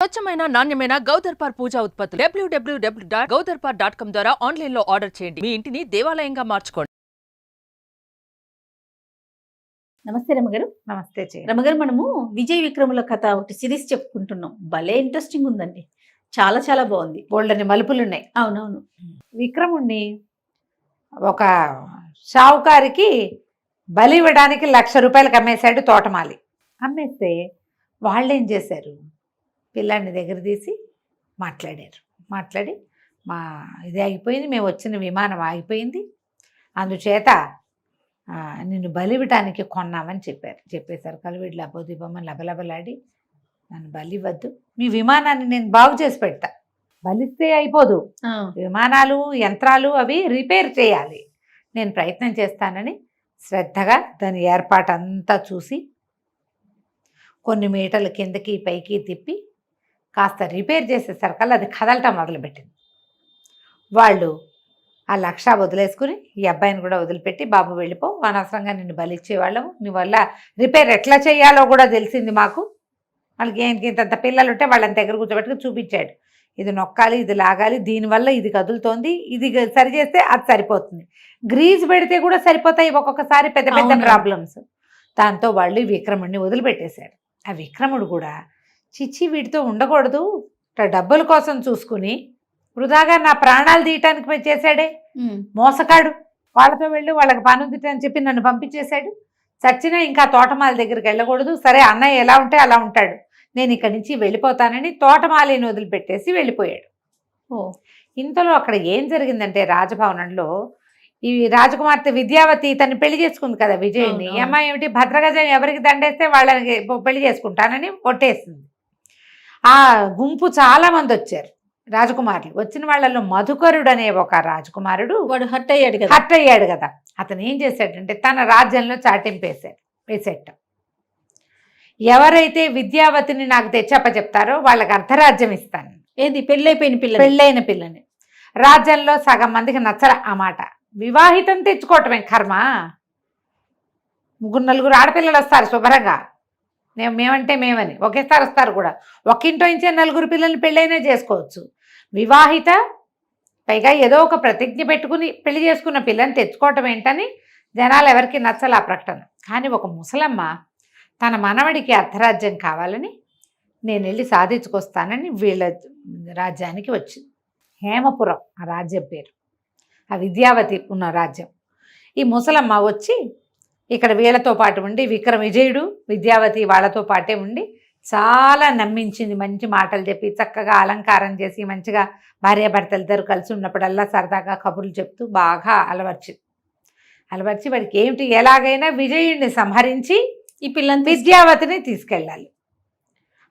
స్వచ్ఛమైన నాణ్యమైన గౌదర్పార్ పూజా ఉత్పత్తులు www.gaudarpar.com ద్వారా ఆన్లైన్ లో ఆర్డర్ చేయండి. మీ ఇంటిని దేవాలయంగా మార్చుకోండి. నమస్తే రమగారు. నమస్తే రమగారు, మనము విజయ్ విక్రముల కథ ఒకటి సిరీస్ చెప్పుకుంటున్నాం. భలే ఇంట్రెస్టింగ్ ఉందండి. చాలా చాలా బాగుంది. బోల్డని మలుపులు ఉన్నాయి. అవునవును. విక్రముణ్ణి ఒక షావుకారికి బలి ఇవ్వడానికి ₹1,00,000 అమ్మేశాడు తోటమాలి. అమ్మేస్తే వాళ్ళు ఏం చేశారు, పిల్లాడిని దగ్గర తీసి మాట్లాడి మా ఇది ఆగిపోయింది, మేము వచ్చిన విమానం ఆగిపోయింది, అందుచేత నిన్ను బలి ఇవ్వటానికి కొన్నామని చెప్పేశారు. కలివిడి లబ్బోదిబ్బమ్మని లబలబలాడి నన్ను బలి ఇవ్వద్దు, మీ విమానాన్ని నేను బాగు చేసి పెడతా. బలిస్తే అయిపోదు, విమానాలు యంత్రాలు అవి రిపేర్ చేయాలి, నేను ప్రయత్నం చేస్తానని శ్రద్ధగా దాని ఏర్పాటంతా చూసి కొన్ని మీటర్ల కిందకి పైకి తిప్పి కాస్త రిపేర్ చేసేసరికల్లా అది కదలటం మొదలుపెట్టింది. వాళ్ళు ఆ 1,00,000 వదిలేసుకుని ఈ అబ్బాయిని కూడా వదిలిపెట్టి, బాబు వెళ్ళిపో, అనవసరంగా నిన్ను బలిచ్చేవాళ్ళము, నీ వల్ల రిపేర్ ఎట్లా చేయాలో కూడా తెలిసింది మాకు, వాళ్ళకి ఇంత పిల్లలు ఉంటే వాళ్ళని దగ్గర కూర్చోబెట్టుకుని చూపించాడు, ఇది నొక్కాలి, ఇది లాగాలి, దీనివల్ల ఇది కదులుతోంది, ఇది సరి చేస్తే అది సరిపోతుంది, గ్రీజ్ పెడితే కూడా సరిపోతాయి ఒక్కొక్కసారి పెద్ద పెద్ద ప్రాబ్లమ్స్. దాంతో వాళ్ళు విక్రముడిని వదిలిపెట్టేశారు. ఆ విక్రముడు కూడా చిచ్చి వీటితో ఉండకూడదు, డబ్బుల కోసం చూసుకుని వృధాగా నా ప్రాణాలు తీయటానికి చేశాడే, మోసకాడు, వాళ్ళతో వెళ్ళి వాళ్ళకి పని ఉంది అని చెప్పి నన్ను పంపించేశాడు, చచ్చినా ఇంకా తోటమాలి దగ్గరికి వెళ్ళకూడదు, సరే అన్నయ్య ఎలా ఉంటే అలా ఉంటాడు, నేను ఇక్కడి నుంచి వెళ్ళిపోతానని తోటమాలిని వదిలిపెట్టేసి వెళ్ళిపోయాడు. ఇంతలో అక్కడ ఏం జరిగిందంటే, రాజభవనంలో ఈ రాజకుమార్తె విద్యావతి తను పెళ్లి చేసుకుంది కదా విజయ్ని, అమ్మాయి ఏమిటి భద్రగజం ఎవరికి దండేస్తే వాళ్ళకి పెళ్లి చేసుకుంటానని ఒట్టేసింది. ఆ గుంపు చాలా మంది వచ్చారు రాజకుమారులు. వచ్చిన వాళ్ళలో మధుకరుడు అనే ఒక రాజకుమారుడు, వాడు హర్ట్ అయ్యాడు కదా, అతను ఏం చేశాడంటే తన రాజ్యంలో చాటింపు వేసేట, ఎవరైతే విద్యావతిని నాకు తెచ్చప్పచెప్తారో వాళ్ళకి అర్ధరాజ్యం ఇస్తాను. ఏది పెళ్ళైన పిల్లని రాజ్యంలో సగం మందికి నచ్చల ఆ మాట. వివాహితం తెచ్చుకోవటమే కర్మ, 3-4 ఆడపిల్లలు వస్తారు శుభ్రంగా, మేమంటే మేమని ఒకేసారి వస్తారు కూడా, ఒక్కింటో ఇంచే 4 పిల్లల్ని పెళ్ళైనా చేసుకోవచ్చు. వివాహిత పైగా ఏదో ఒక ప్రతిజ్ఞ పెట్టుకుని పెళ్లి చేసుకున్న పిల్లని తెచ్చుకోవటం ఏంటని జనాలు ఎవరికి నచ్చల ఆ ప్రకటన. కానీ ఒక ముసలమ్మ తన మనవడికి అర్ధరాజ్యం కావాలని నేను వెళ్ళి సాధించుకొస్తానని వీళ్ళ రాజ్యానికి వచ్చింది. హేమపురం ఆ రాజ్యం పేరు, ఆ విద్యావతి ఉన్న రాజ్యం. ఈ ముసలమ్మ వచ్చి ఇక్కడ వీళ్ళతో పాటు ఉండి, విజయుడు విద్యావతి వాళ్ళతో పాటే ఉండి చాలా నమ్మించింది, మంచి మాటలు చెప్పి చక్కగా అలంకారం చేసి మంచిగా భార్యాభర్తలు ఇద్దరు కలిసి ఉన్నప్పుడల్లా సరదాగా కబుర్లు చెప్తూ బాగా అలవర్చి వాడికి ఏమిటి ఎలాగైనా విజయుడిని సంహరించి ఈ పిల్లని విద్యావతిని తీసుకెళ్ళాలి.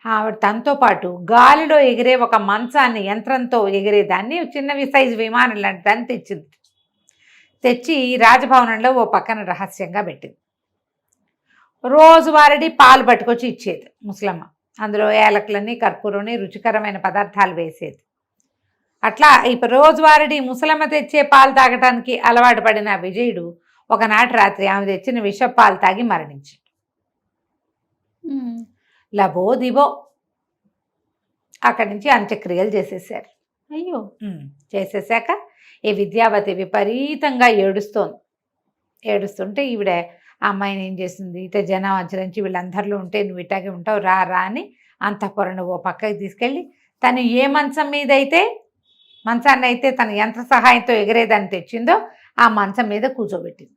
ఆవిడ తనతో పాటు గాలిలో ఎగిరే ఒక మంచాన్ని, యంత్రంతో ఎగిరేదాన్ని, చిన్నవి సైజు విమానం లాంటి దాన్ని తెచ్చి రాజభవనంలో ఓ పక్కన రహస్యంగా పెట్టింది. రోజువారీ పాలు పట్టుకొచ్చి ఇచ్చేది ముసలమ్మ, అందులో ఏలకులని కర్పూరని రుచికరమైన పదార్థాలు వేసేది. అట్లా ఇప్పుడు రోజువారీ ముసలమ్మ తెచ్చే పాలు తాగటానికి అలవాటు పడిన విజయుడు ఒకనాటి రాత్రి ఆమె తెచ్చిన విష పాలు తాగి మరణించాడు. లబో దిబో అక్కడి నుంచి అంత్యక్రియలు చేసేసారు. అయ్యో, చేసేసాక ఈ విద్యావతి విపరీతంగా ఏడుస్తుంటే ఈవిడ ఆ అమ్మాయిని ఏం చేసింది, ఇట జనం ఆచరించి వీళ్ళందరిలో ఉంటే నువ్వు ఇట్లాగే ఉంటావు రా అని అంతఃపురం ఓ పక్కకి తీసుకెళ్ళి తను ఏ మంచాన్ని అయితే తన యంత్ర సహాయంతో ఎగిరేదాన్ని తెచ్చిందో ఆ మంచం మీద కూర్చోబెట్టింది.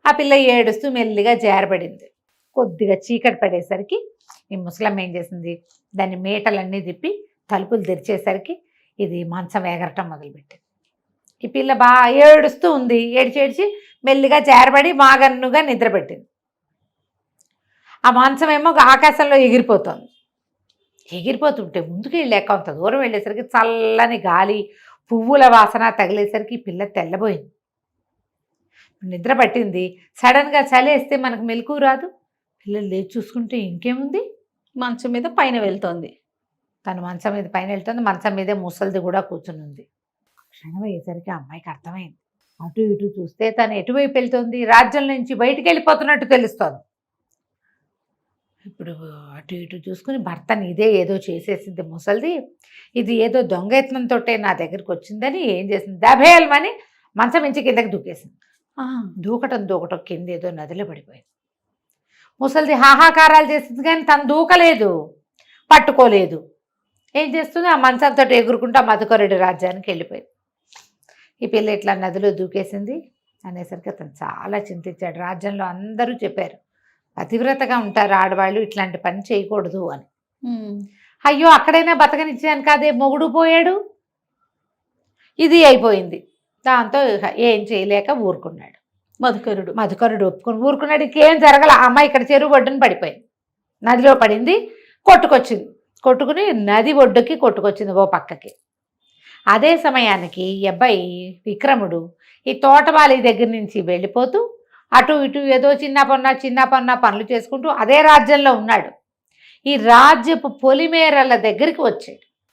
ఆ పిల్ల ఏడుస్తూ మెల్లిగా జారబడింది. కొద్దిగా చీకటి పడేసరికి ఈ ముసలమ్మ ఏం చేసింది, దాన్ని మేటలన్నీ తిప్పి తలుపులు తెరిచేసరికి ఇది మంచం ఎగరటం మొదలుపెట్టింది. ఈ పిల్ల బాగా ఏడుస్తూ ఉంది, ఏడ్చి మెల్లిగా జారబడి మాగన్నుగా నిద్రపెట్టింది. ఆ మంచం ఏమో ఆకాశంలో ఎగిరిపోతుంటే ముందుకు వెళ్ళాక కొంత దూరం వెళ్ళేసరికి చల్లని గాలి, పువ్వుల వాసన తగిలేసరికి ఈ పిల్ల తెల్లబోయింది. నిద్ర పట్టింది, సడన్గా చలేస్తే మనకు మెలకు రాదు. పిల్లలు లేచి చూసుకుంటే ఇంకేముంది, మంచం మీద పైన వెళ్తోంది. తను మంచం మీద పైన వెళ్తుంది, మంచం మీదే ముసలిది కూడా కూర్చుని ఉంది. క్షణం అయ్యేసరికి అమ్మాయికి అర్థమైంది. అటు ఇటు చూస్తే తను ఎటువైపు వెళ్తుంది, రాజ్యం నుంచి బయటికి వెళ్ళిపోతున్నట్టు తెలుస్తోంది. ఇప్పుడు అటు ఇటు చూసుకుని భర్తని ఇదే ఏదో చేసేసింది ముసలిది, ఇది ఏదో దొంగయత్నంతో నా దగ్గరికి వచ్చిందని ఏం చేసింది, దభేల్మని మంచం మించి కిందకి దూకేసింది. దూకటం కింద ఏదో నదిలో పడిపోయింది. ముసలిది హాహాకారాలు చేసింది కానీ తను దూకలేదు, పట్టుకోలేదు. ఏం చేస్తుంది, ఆ మంచంతో ఎగురుకుంటూ ఆ మధుకరుడి రాజ్యానికి వెళ్ళిపోయింది. ఈ పిల్ల ఇట్లా నదిలో దూకేసింది అనేసరికి అతను చాలా చింతించాడు. రాజ్యంలో అందరూ చెప్పారు పతివ్రతగా ఉంటారు ఆడవాళ్ళు, ఇట్లాంటి పని చేయకూడదు అని. అయ్యో అక్కడైనా బతకనిచ్చాను కాదే, మొగుడు పోయాడు, ఇది అయిపోయింది. దాంతో ఏం చేయలేక ఊరుకున్నాడు. మధుకరుడు ఒప్పుకొని ఊరుకున్నాడు. ఇంకేం జరగల. ఆ అమ్మాయి ఇక్కడ చెరువు ఒడ్డున పడిపోయింది, నదిలో పడింది, కొట్టుకుని నది ఒడ్డుకి కొట్టుకొచ్చింది ఓ పక్కకి. అదే సమయానికి ఈ అబ్బాయి విక్రముడు ఈ తోటమాలి దగ్గర నుంచి వెళ్ళిపోతూ అటు ఇటు ఏదో చిన్న పన్న పనులు చేసుకుంటూ అదే రాజ్యంలో ఉన్నాడు. ఈ రాజ్యపు పొలిమేరల దగ్గరికి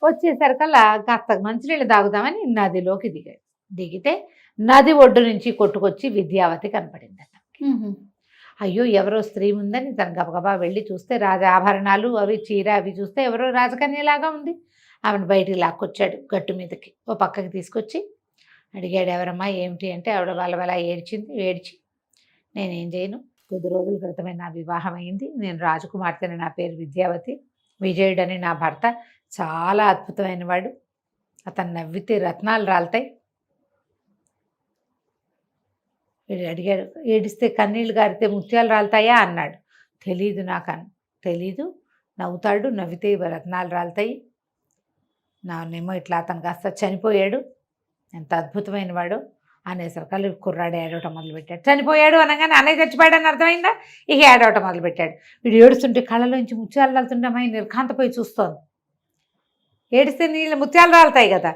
వచ్చేసరికల్లా కాస్త మంచినీళ్ళు తాగుదామని నదిలోకి దిగితే నది ఒడ్డు నుంచి కొట్టుకొచ్చి విద్యావతి కనపడింది అతనికి. అయ్యో ఎవరో స్త్రీ ఉందని తను గబగబా వెళ్ళి చూస్తే రాజ ఆభరణాలు అవి చీర అవి చూస్తే ఎవరో రాజకన్యలాగా ఉంది. ఆమెను బయటికి లాక్కొచ్చాడు, గట్టు మీదకి ఓ పక్కకి తీసుకొచ్చి అడిగాడు, ఎవరమ్మా ఏమిటి అంటే ఆవిడ వాళ్ళ ఏడ్చి నేనేం చేయను, కొద్ది రోజుల క్రితమే నా వివాహం అయింది, నేను రాజకుమార్తెని, నా పేరు విద్యావతి, విజయుడని నా భర్త చాలా అద్భుతమైన వాడు, అతను నవ్వితే రత్నాలు రాలుతాయి. అడిగాడు, ఏడిస్తే కన్నీళ్ళు గారితే ముత్యాలు రాలుతాయా అన్నాడు. తెలీదు, నవ్వుతాడు, నవ్వితే రత్నాలు రాలుతాయి, నాన్నేమో ఇట్లా అతను కాస్త చనిపోయాడు, ఎంత అద్భుతమైన వాడు అనేసరికి కుర్రాడు ఏడవటం మొదలుపెట్టాడు. చనిపోయాడు అనగానే అన్నయ్య చచ్చిపోయాడు అని అర్థమైందా, ఇక ఏడవటం మొదలుపెట్టాడు. వీడు ఏడుస్తుంటే కళ్ళలోంచి ముత్యాలు రాలుతుంటే అమ్మాయి నిర్ఘాంతపోయి చూస్తోంది. ఏడిస్తే నీళ్ళు ముత్యాలు రాలుతాయి కదా.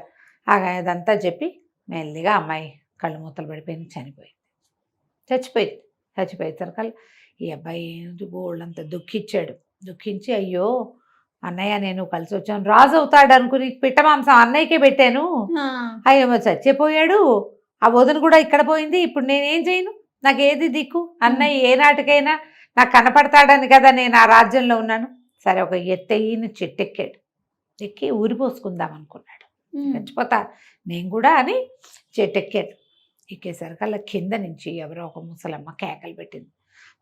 అదంతా చెప్పి మెల్లిగా అమ్మాయి కళ్ళు మూతలు పడిపోయింది, చచ్చిపోయేసరికల్లా ఈ అబ్బాయి బోళ్ళంతా దుఃఖించి అయ్యో అన్నయ్య నేను కలిసి వచ్చాను, రాజు అవుతాడు అనుకుని పిట్ట మాంసం అన్నయ్యకే పెట్టాను, అయ్యో చచ్చిపోయాడు, ఆ వదిన కూడా ఇక్కడ పోయింది, ఇప్పుడు నేనేం చేయను, నాకు ఏది దిక్కు, అన్నయ్య ఏ నాటికైనా నాకు కనపడతాడని కదా నేను ఆ రాజ్యంలో ఉన్నాను. సరే ఒక ఎత్తైన చెట్టెక్కాడు, ఎక్కి ఊరిపోసుకుందాం అనుకున్నాడు, చచ్చిపోతా నేను కూడా అని చెట్టెక్కాడు. ఎక్కేసరికల్లా కింద నుంచి ఎవరో ఒక ముసలమ్మ కేకలు పెట్టింది,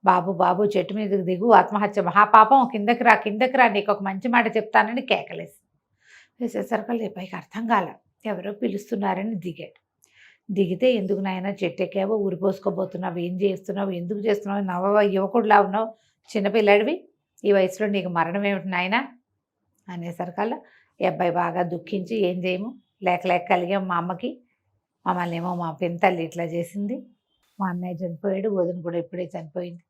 బాబు చెట్టు మీదకి దిగు, ఆత్మహత్య మహాపాపం, కిందకి రా, నీకు ఒక మంచి మాట చెప్తానని వేసేసరికల్లా పైకి అర్థం కాల, ఎవరో పిలుస్తున్నారని దిగితే ఎందుకు నాయన చెట్టు ఎక్కావో, ఊరిపోసుకోబోతున్నావు, ఏం చేస్తున్నావు, ఎందుకు చేస్తున్నావు, నవ్వ యువకుడులా ఉన్నావు, చిన్నపిల్లాడివి, ఈ వయసులో నీకు మరణం ఏమిటి నాయన అనేసరికల్లా ఈ అబ్బాయి బాగా దుఃఖించి ఏం చేయము, లేక కలిగాం మా అమ్మకి, మమ్మల్ని ఏమో మా పెంతల్లి ఇట్లా చేసింది, మా అన్నయ్య చనిపోయాడు, వదిన కూడా ఇప్పుడే చనిపోయింది,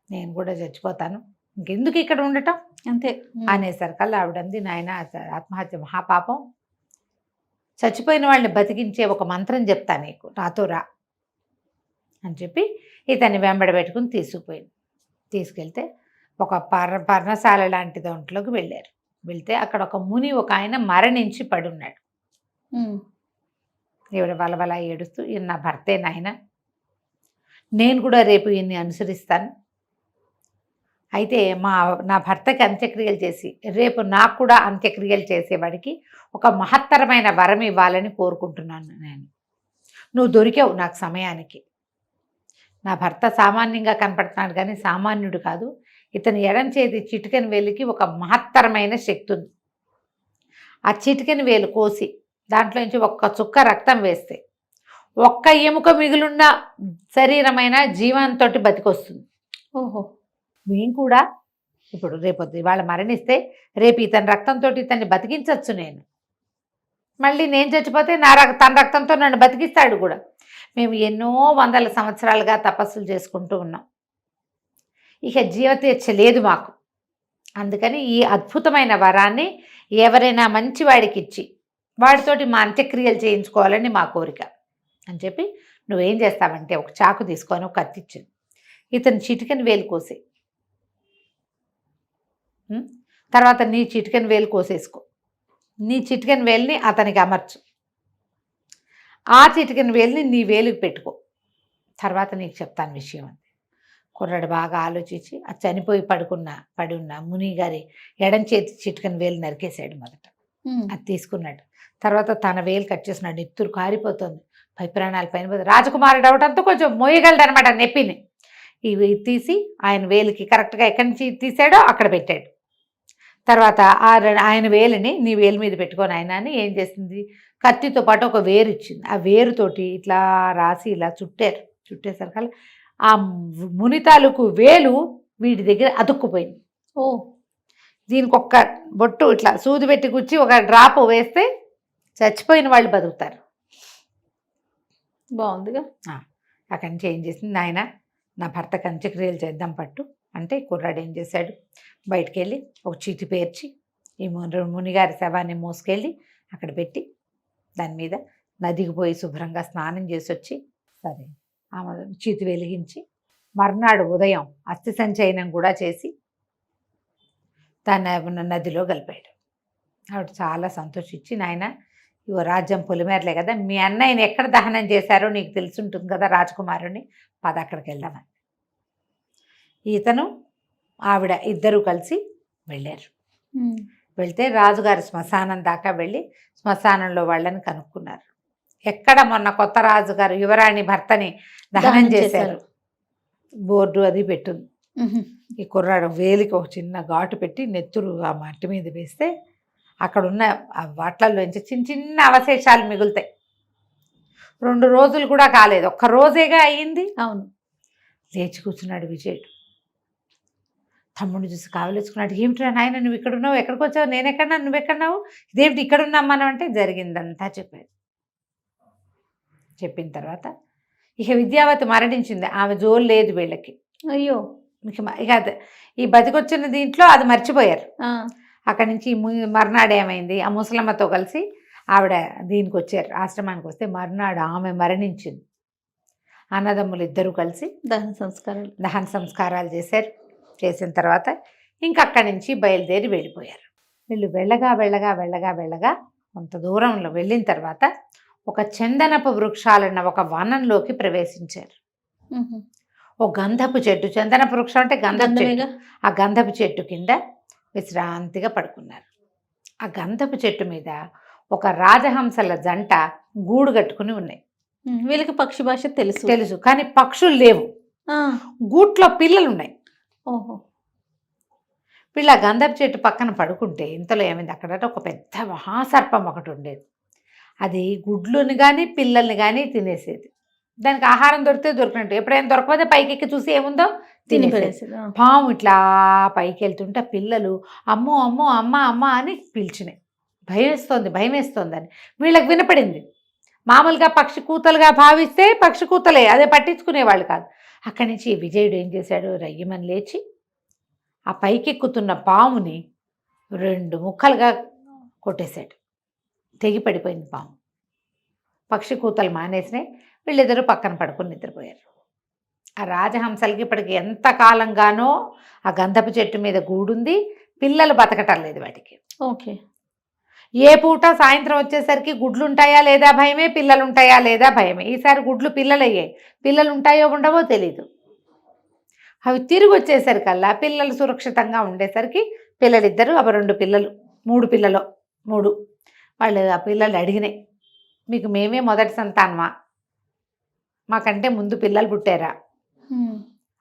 నేను కూడా చచ్చిపోతాను, ఇంకెందుకు ఇక్కడ ఉండటం అంతే అనేసరికల్లా ఆవిడంది, నాయన ఆత్మహత్య మహాపాపం, చచ్చిపోయిన వాళ్ళని బతికించే ఒక మంత్రం చెప్తా నీకు, నాతో రా అని చెప్పి ఇతన్ని వెంబడి పెట్టుకుని తీసుకెళ్తే ఒక పర్ణశాల లాంటి దాంట్లోకి వెళ్తే అక్కడ ఒక ముని ఒక ఆయన మరణించి పడున్నాడు. ఈవిడ వలవలా ఏడుస్తూ, ఈయన నా భర్తే నాయన, నేను కూడా రేపు ఈయన్ని అనుసరిస్తాను, అయితే నా భర్తకి అంత్యక్రియలు చేసి రేపు నాకు కూడా అంత్యక్రియలు చేసేవాడికి ఒక మహత్తరమైన వరం ఇవ్వాలని కోరుకుంటున్నాను నేను, నువ్వు దొరికావు నాకు సమయానికి, నా భర్త సామాన్యంగా కనపడుతున్నాడు కానీ సామాన్యుడు కాదు, ఇతని ఎడం చేతి చిటికెన వేలికి ఒక మహత్తరమైన శక్తి ఉంది, ఆ చిటికెన వేలు కోసి దాంట్లో నుంచి ఒక్క చుక్క రక్తం వేస్తే ఒక్క ఎముక మిగులున్న శరీరమైన జీవంతో బతికొస్తుంది. ఓహో, మేము కూడా ఇప్పుడు రేపొద్దు ఇవాళ మరణిస్తే రేపు ఇతని రక్తంతో ఇతన్ని బతికించవచ్చు, నేను మళ్ళీ నేను చచ్చిపోతే తన రక్తంతో నన్ను బతికిస్తాడు కూడా. మేము ఎన్నో వందల సంవత్సరాలుగా తపస్సులు చేసుకుంటూ ఉన్నాం, ఇక జీవతీర్చ లేదు మాకు, అందుకని ఈ అద్భుతమైన వరాన్ని ఎవరైనా మంచివాడికి ఇచ్చి వాడితోటి మా అంత్యక్రియలు చేయించుకోవాలని మా కోరిక అని చెప్పి నువ్వేం చేస్తావంటే ఒక చాకు తీసుకొని ఒక కత్తిచ్చింది, ఇతని చిటికెన వేలు కోసే, తర్వాత నీ చిటికెన వేలు కోసేసుకో, నీ చిటికెన వేలుని అతనికి అమర్చు, ఆ చిటికెన వేలుని నీ వేలుకి పెట్టుకో, తర్వాత నీకు చెప్తాను విషయం అంతే. కుర్రాడు బాగా ఆలోచించి ఆ చనిపోయి పడి ఉన్న ముని గారి ఎడం చేతి చిటికన వేలు నరికేశాడు మొదట. అది తీసుకున్నాడు. తర్వాత తన వేలు కట్ చేసినాడు. నెత్తురు కారిపోతుంది, పై ప్రాణాలు పైన పోతుంది. రాజకుమారుడు అవడంతో కొంచెం మోయగలడనమాట నెప్పిని. ఇవి తీసి ఆయన వేలికి కరెక్ట్గా ఎక్కడి నుంచి తీసాడో అక్కడ పెట్టాడు. తర్వాత ఆయన వేలిని నీ వేలు మీద పెట్టుకొని ఆయన అని ఏం చేసింది, కత్తితో పాటు ఒక వేరు ఇచ్చింది. ఆ వేరుతోటి ఇట్లా రాసి ఇలా చుట్టేసరికల్లా ఆ ముని తాలూకు వేలు వీడి దగ్గర అతుక్కుపోయింది. ఓ, దీనికి ఒక్క బొట్టు ఇట్లా సూది పెట్టి గుచ్చి ఒక డ్రాప్ వేస్తే చచ్చిపోయిన వాళ్ళు బతుకుతారు. బాగుందిగా. అక్కడి నుంచి ఏం చేసింది, నాయన నా భర్తకు అంత్యక్రియలు చేద్దాం పట్టు అంటే కుర్రాడు ఏం చేశాడు, బయటికి వెళ్ళి ఒక చీటి పేర్చి ఈ మునిగారి శవాన్ని మోసుకెళ్ళి అక్కడ పెట్టి దాని మీద నదికి పోయి శుభ్రంగా స్నానం చేసి వచ్చి సరే ఆమె చీతి వెలిగించి మర్నాడు ఉదయం అస్థి సంచయనం కూడా చేసి దాన్ని నదిలో కలిపాడు. ఆవిడ చాలా సంతోషించి, నాయన ఇవో రాజ్యం పొలిమేరలే కదా, మీ అన్నయ్యని ఎక్కడ దహనం చేశారో నీకు తెలుసుంటుంది కదా రాజకుమారుని, పద అక్కడికి వెళ్దామని. ఇతను ఆవిడ ఇద్దరూ కలిసి వెళ్ళారు. వెళ్తే రాజుగారి శ్మశానం దాకా వెళ్ళి శ్మశానంలో వాళ్ళని కనుక్కున్నారు. ఎక్కడ మొన్న కొత్త రాజుగారు యువరాణి భర్తని దహనం చేశారు బోర్డు అది పెట్టుంది. ఈ కుర్రాడు వేలికి ఒక చిన్న ఘాటు పెట్టి నెత్తురు ఆ మట్టి మీద వేస్తే అక్కడున్న ఆ వాట్లలోంచి చిన్న చిన్న అవశేషాలు మిగులుతాయి. 2 రోజులు కూడా కాలేదు, ఒక్క రోజేగా అయ్యింది. అవును. లేచి కూర్చున్నాడు విజయుడు. తమ్ముడిని చూసి కావలేసుకున్నాడు. ఏమిటి నాయన నువ్వు ఇక్కడున్నావు, ఎక్కడికి వచ్చావు, నేను ఎక్కడన్నా నువ్వెక్కడున్నావు, ఇదేమిటి ఇక్కడున్నాం మనం అంటే జరిగిందంతా చెప్పాడు. చెప్పిన తర్వాత ఇక విద్యావతి మరణించింది, ఆమె జోలు లేదు వీళ్ళకి. అయ్యో, ఇక ఈ బతికొచ్చిన దీంట్లో అది మర్చిపోయారు. అక్కడి నుంచి మర్నాడు ఏమైంది, ఆ ముసలమ్మతో కలిసి ఆవిడ దీనికి వచ్చారు, ఆశ్రమానికి వస్తే మర్నాడు ఆమె మరణించింది. అన్నదమ్ములు ఇద్దరూ కలిసి దహన సంస్కారాలు చేశారు. చేసిన తర్వాత ఇంక అక్కడి నుంచి బయలుదేరి వెళ్ళిపోయారు. వీళ్ళు వెళ్ళగా కొంత దూరంలో వెళ్ళిన తర్వాత ఒక చందనపు వృక్షాలన్న ఒక వనంలోకి ప్రవేశించారు. ఒక గంధపు చెట్టు, చందనపు వృక్షం అంటే గంధపు చెట్టు, ఆ గంధపు చెట్టు కింద విశ్రాంతిగా పడుకున్నారు. ఆ గంధపు చెట్టు మీద ఒక రాజహంసల జంట గూడు కట్టుకుని ఉన్నాయి. వీళ్ళకి పక్షి భాష తెలుసు కానీ పక్షులు లేవు, గూట్లో పిల్లలు ఉన్నాయి. ఓహో. వీళ్ళ గంధపు చెట్టు పక్కన పడుకుంటే ఇంతలో ఏమైంది, అక్కడ ఒక పెద్ద మహాసర్పం ఒకటి ఉండేది. అది గుడ్లుని కానీ పిల్లల్ని కానీ తినేసేది. దానికి ఆహారం దొరికినట్టు, ఎప్పుడైనా దొరకకపోతే పైకి ఎక్కి చూసి ఏముందో తినేసేది. పాము ఇట్లా పైకి వెళ్తుంటే పిల్లలు అమ్మో అమ్మో అమ్మ అమ్మ అని పిలిచినాయి. భయం వేస్తోంది అని వీళ్ళకి వినపడింది. మామూలుగా పక్షి కూతలుగా భావిస్తే పక్షి కూతలే, అదే పట్టించుకునేవాళ్ళు కాదు. అక్కడి నుంచి విజయుడు ఏం చేశాడు, రయ్యమని లేచి ఆ పైకెక్కుతున్న పాముని 2 ముక్కలుగా కొట్టేశాడు. తెగి పడిపోయింది పాము. పక్షి కూతలు మానేసినాయి. వీళ్ళిద్దరూ పక్కన పడుకుని నిద్రపోయారు. ఆ రాజహంసలకి ఇప్పటికి ఎంత కాలంగానో ఆ గంధపు చెట్టు మీద గూడుంది, పిల్లలు బతకటం లేదు వాటికి. ఓకే. ఏ పూట సాయంత్రం వచ్చేసరికి గుడ్లు ఉంటాయా లేదా భయమే, పిల్లలు ఉంటాయా లేదా భయమే. ఈసారి గుడ్లు పిల్లలయ్యాయి, పిల్లలు ఉంటాయో ఉండవో తెలీదు. అవి తిరిగి వచ్చేసరికల్లా పిల్లలు సురక్షితంగా ఉండేసరికి పిల్లలిద్దరూ 2 పిల్లలు 3 పిల్లలు 3 వాళ్ళు ఆ పిల్లలు అడిగినాయి, మీకు మేమే మొదటి సంతానమా, మాకంటే ముందు పిల్లలు పుట్టారా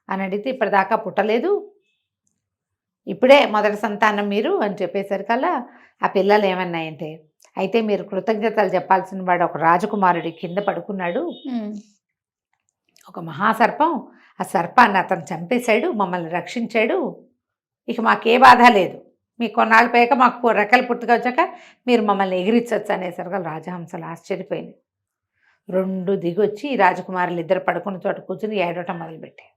అని అడిగితే ఇప్పటిదాకా పుట్టలేదు, ఇప్పుడే మొదటి సంతానం మీరు అని చెప్పేసరికల్లా ఆ పిల్లలు ఏమన్నాయంటే, అయితే మీరు కృతజ్ఞతలు చెప్పాల్సిన వాడు ఒక రాజకుమారుడి కింద పడుకున్నాడు, ఒక మహాసర్పం, ఆ సర్పాన్ని అతను చంపేశాడు, మమ్మల్ని రక్షించాడు, ఇక మాకే బాధ లేదు, మీకు కొన్నాళ్ళు పోయాక మాకు రెక్కలు పుట్టుక వచ్చాక మీరు మమ్మల్ని ఎగిరించవచ్చు అనేసరికి రాజహంసలు ఆశ్చర్యపోయింది. 2 దిగొచ్చి రాజకుమారులు ఇద్దరు పడుకున్న చోట కూర్చుని ఏడవటం మొదలుపెట్టాయి.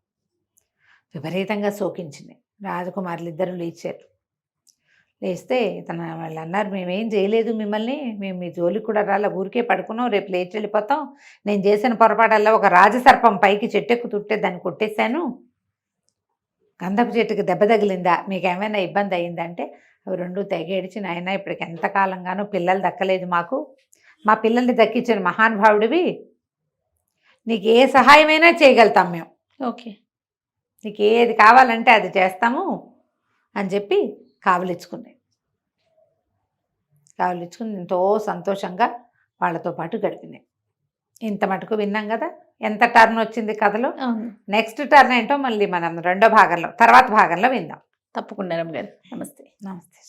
విపరీతంగా శోకించింది. రాజకుమారులు ఇద్దరు లేచారు. లేస్తే వాళ్ళు అన్నారు, మేమేం చేయలేదు మిమ్మల్ని, మేము మీ జోలికి కూడా రాలా, ఊరికే పడుకున్నాం, రేపు లేచి వెళ్ళిపోతాం, నేను చేసిన పొరపాటల్లో ఒక రాజసర్పం పైకి చెట్టెక్కుతుంటే దాన్ని కొట్టేశాను, గంధపు చెట్టుకి దెబ్బ తగిలిందా, మీకు ఏమైనా ఇబ్బంది అయ్యిందంటే అవి 2 తెగేడిచి, నాయన ఇప్పటికి ఎంతకాలంగానో పిల్లలు దక్కలేదు మాకు, మా పిల్లల్ని దక్కించిన మహానుభావుడివి, నీకు ఏ సహాయమైనా చేయగలుగుతాం మేము. ఓకే. నీకు ఏది కావాలంటే అది చేస్తాము అని చెప్పి కావలిచ్చుకున్నాయి. కావలిచ్చుకుని ఎంతో సంతోషంగా వాళ్ళతో పాటు గడిపినాయి. ఇంత మటుకు విన్నాం కదా, ఎంత టర్న్ వచ్చింది కథలో. అవును, నెక్స్ట్ టర్న్ ఏంటో మళ్ళీ మనం రెండో భాగంలో, తర్వాత భాగంలో విందాం. తప్పకుండా రమ్య గారు. నమస్తే. నమస్తే.